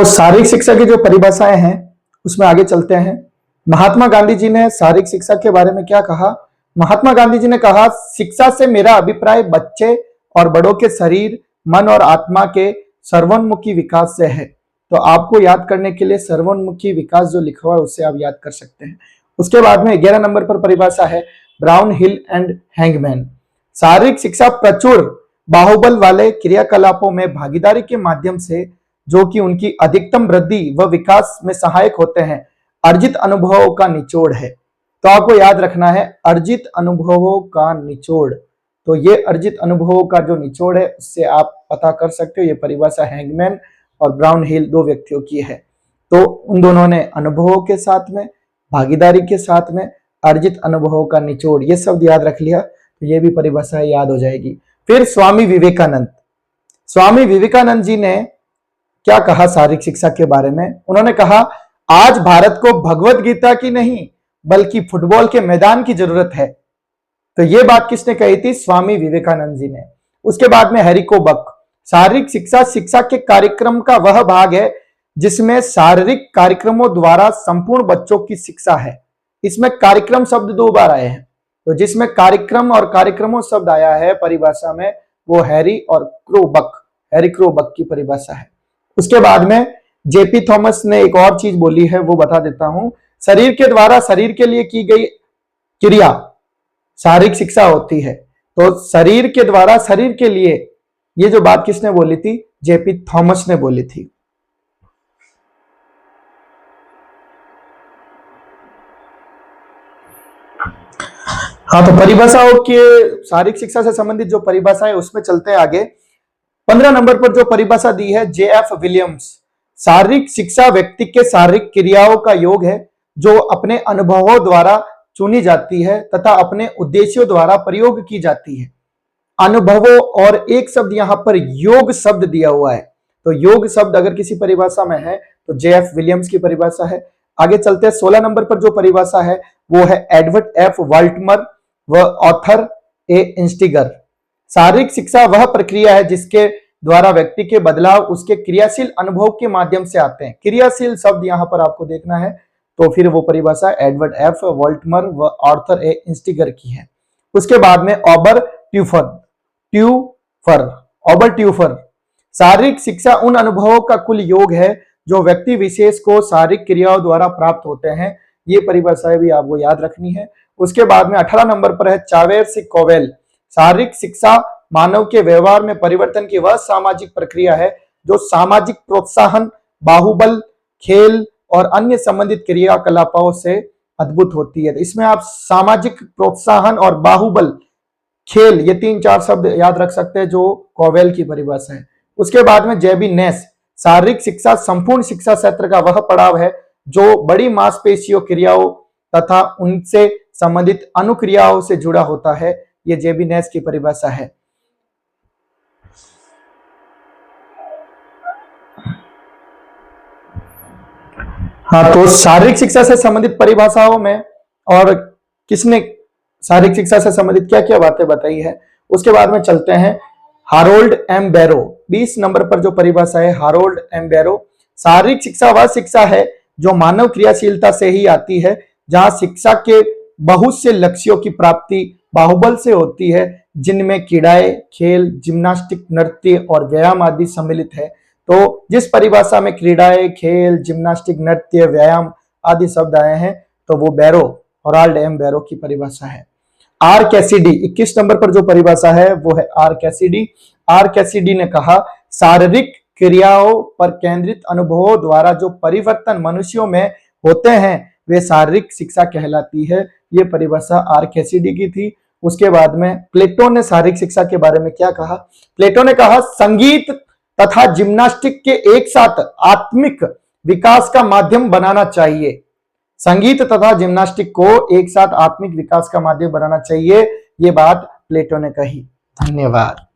शारीरिक शिक्षा की जो परिभाषाएं हैं उसमें आगे चलते हैं। महात्मा गांधी जी ने शारीरिक शिक्षा के बारे में क्या कहा? महात्मा गांधी जी ने कहा, शिक्षा से मेरा अभिप्राय बच्चे और बड़ों के शरीर, मन और आत्मा के सर्वोन्मुखी विकास से है। तो आपको याद करने के लिए सर्वोन्मुखी विकास जो लिखा हुआ है उससे आप याद कर सकते हैं। उसके बाद में 11 नंबर पर परिभाषा है ब्राउन हिल एंड हैंगमैन। शारीरिक शिक्षा प्रचुर बाहुबल वाले क्रियाकलापों में भागीदारी के माध्यम से, जो कि उनकी अधिकतम वृद्धि व विकास में सहायक होते हैं, अर्जित अनुभवों का निचोड़ है। तो आपको याद रखना है अर्जित अनुभवों का निचोड़। तो ये अर्जित अनुभवों का जो निचोड़ है उससे आप पता कर सकते हो। ये परिभाषा हैंगमैन और ब्राउन हिल दो व्यक्तियों की है। तो उन दोनों ने अनुभवों के साथ में, भागीदारी के साथ में, अर्जित अनुभवों का निचोड़, ये शब्द याद रख लिया तो ये भी परिभाषा याद हो जाएगी। फिर स्वामी विवेकानंद जी ने क्या कहा शारीरिक शिक्षा के बारे में? उन्होंने कहा, आज भारत को भगवत गीता की नहीं बल्कि फुटबॉल के मैदान की जरूरत है। तो ये बात किसने कही थी? स्वामी विवेकानंद जी ने। उसके बाद में हैरी कोबक, शारीरिक शिक्षा शिक्षा के कार्यक्रम का वह भाग है जिसमें शारीरिक कार्यक्रमों द्वारा संपूर्ण बच्चों की शिक्षा है। इसमें कार्यक्रम शब्द 2 बार आए हैं। तो जिसमें कार्यक्रम और कार्यक्रमों शब्द आया है परिभाषा में वो हैरी क्रोबक की परिभाषा है। उसके बाद में जेपी थॉमस ने एक और चीज बोली है, वो बता देता हूं। शरीर के द्वारा शरीर के लिए की गई क्रिया शारीरिक शिक्षा होती है। तो शरीर के द्वारा शरीर के लिए, ये जो बात किसने बोली थी? जेपी थॉमस ने बोली थी। हाँ, तो परिभाषाओं के शारीरिक शिक्षा से संबंधित जो परिभाषा है उसमें चलते हैं आगे। 15 नंबर पर जो परिभाषा दी है जेएफ विलियम्स, शारीरिक शिक्षा व्यक्ति के शारीरिक क्रियाओं का योग है जो अपने अनुभवों द्वारा चुनी जाती है तथा अपने उद्देश्यों द्वारा प्रयोग की जाती है। अनुभवों और एक शब्द यहां पर योग शब्द दिया हुआ है। तो योग शब्द अगर किसी परिभाषा में है तो जेएफ विलियम्स की परिभाषा है। आगे चलते हैं। 16 नंबर पर जो परिभाषा है वो है एडवर्ड एफ वाल्टमर व ऑथर ए इंस्टिगर। शारीरिक शिक्षा वह प्रक्रिया है जिसके द्वारा व्यक्ति के बदलाव उसके क्रियाशील अनुभव के माध्यम से आते हैं। क्रियाशील शब्द यहां पर आपको देखना है। तो फिर वो परिभाषा एडवर्ड एफ वाल्टमर व ऑर्थर ए इंस्टिगर की है। उसके बाद में ऑबर ट्यूफर, शारीरिक शिक्षा उन अनुभवों का कुल योग है जो व्यक्ति विशेष को शारीरिक क्रियाओं द्वारा प्राप्त होते हैं। ये परिभाषाएं भी आपको याद रखनी है। उसके बाद में 18 नंबर पर है चावेर-कोवेल, शारीरिक शिक्षा मानव के व्यवहार में परिवर्तन की वह सामाजिक प्रक्रिया है जो सामाजिक प्रोत्साहन, बाहुबल, खेल और अन्य संबंधित क्रियाकलापों से अद्भुत होती है। इसमें आप सामाजिक प्रोत्साहन और बाहुबल, खेल, ये 3-4 शब्द याद रख सकते हैं जो कोवेल की परिभाषा है। उसके बाद में जेबी नेस, शारीरिक शिक्षा संपूर्ण शिक्षा क्षेत्र का वह पड़ाव है जो बड़ी मांसपेशियों क्रियाओं तथा उनसे संबंधित अनुक्रियाओं से जुड़ा होता है। ये जेबी नेस की परिभाषा है। हाँ, तो शारीरिक शिक्षा से संबंधित परिभाषाओं में और किसने शारीरिक शिक्षा से संबंधित क्या क्या बातें बताई है उसके बाद में चलते हैं। हारोल्ड एम बैरो, 20 नंबर पर जो परिभाषा है हारोल्ड एम बैरो, शारीरिक शिक्षा वह शिक्षा है जो मानव क्रियाशीलता से ही आती है, जहां शिक्षा के बहुत से लक्ष्यों की प्राप्ति बाहुबल से होती है, जिनमें क्रीड़ाएं, खेल, जिम्नास्टिक, नृत्य और व्यायाम आदि सम्मिलित है। तो जिस परिभाषा में क्रीड़ाएं, खेल, जिम्नास्टिक, नृत्य, व्यायाम आदि शब्द आए हैं तो वो बैरो, हारोल्ड एम बैरो की परिभाषा है। आर कैसिडी, 21 नंबर पर जो परिभाषा है वो है आर कैसिडी। आर कैसिडी ने कहा, शारीरिक क्रियाओं पर केंद्रित अनुभवों द्वारा जो परिवर्तन मनुष्यों में होते हैं वे शारीरिक शिक्षा कहलाती है। ये परिभाषा आर कैसिडी की थी। उसके बाद में प्लेटो ने शारीरिक शिक्षा के बारे में क्या कहा? प्लेटो ने कहा, संगीत तथा जिम्नास्टिक के एक साथ आत्मिक विकास का माध्यम बनाना चाहिए। संगीत तथा जिम्नास्टिक को एक साथ आत्मिक विकास का माध्यम बनाना चाहिए, ये बात प्लेटो ने कही। धन्यवाद।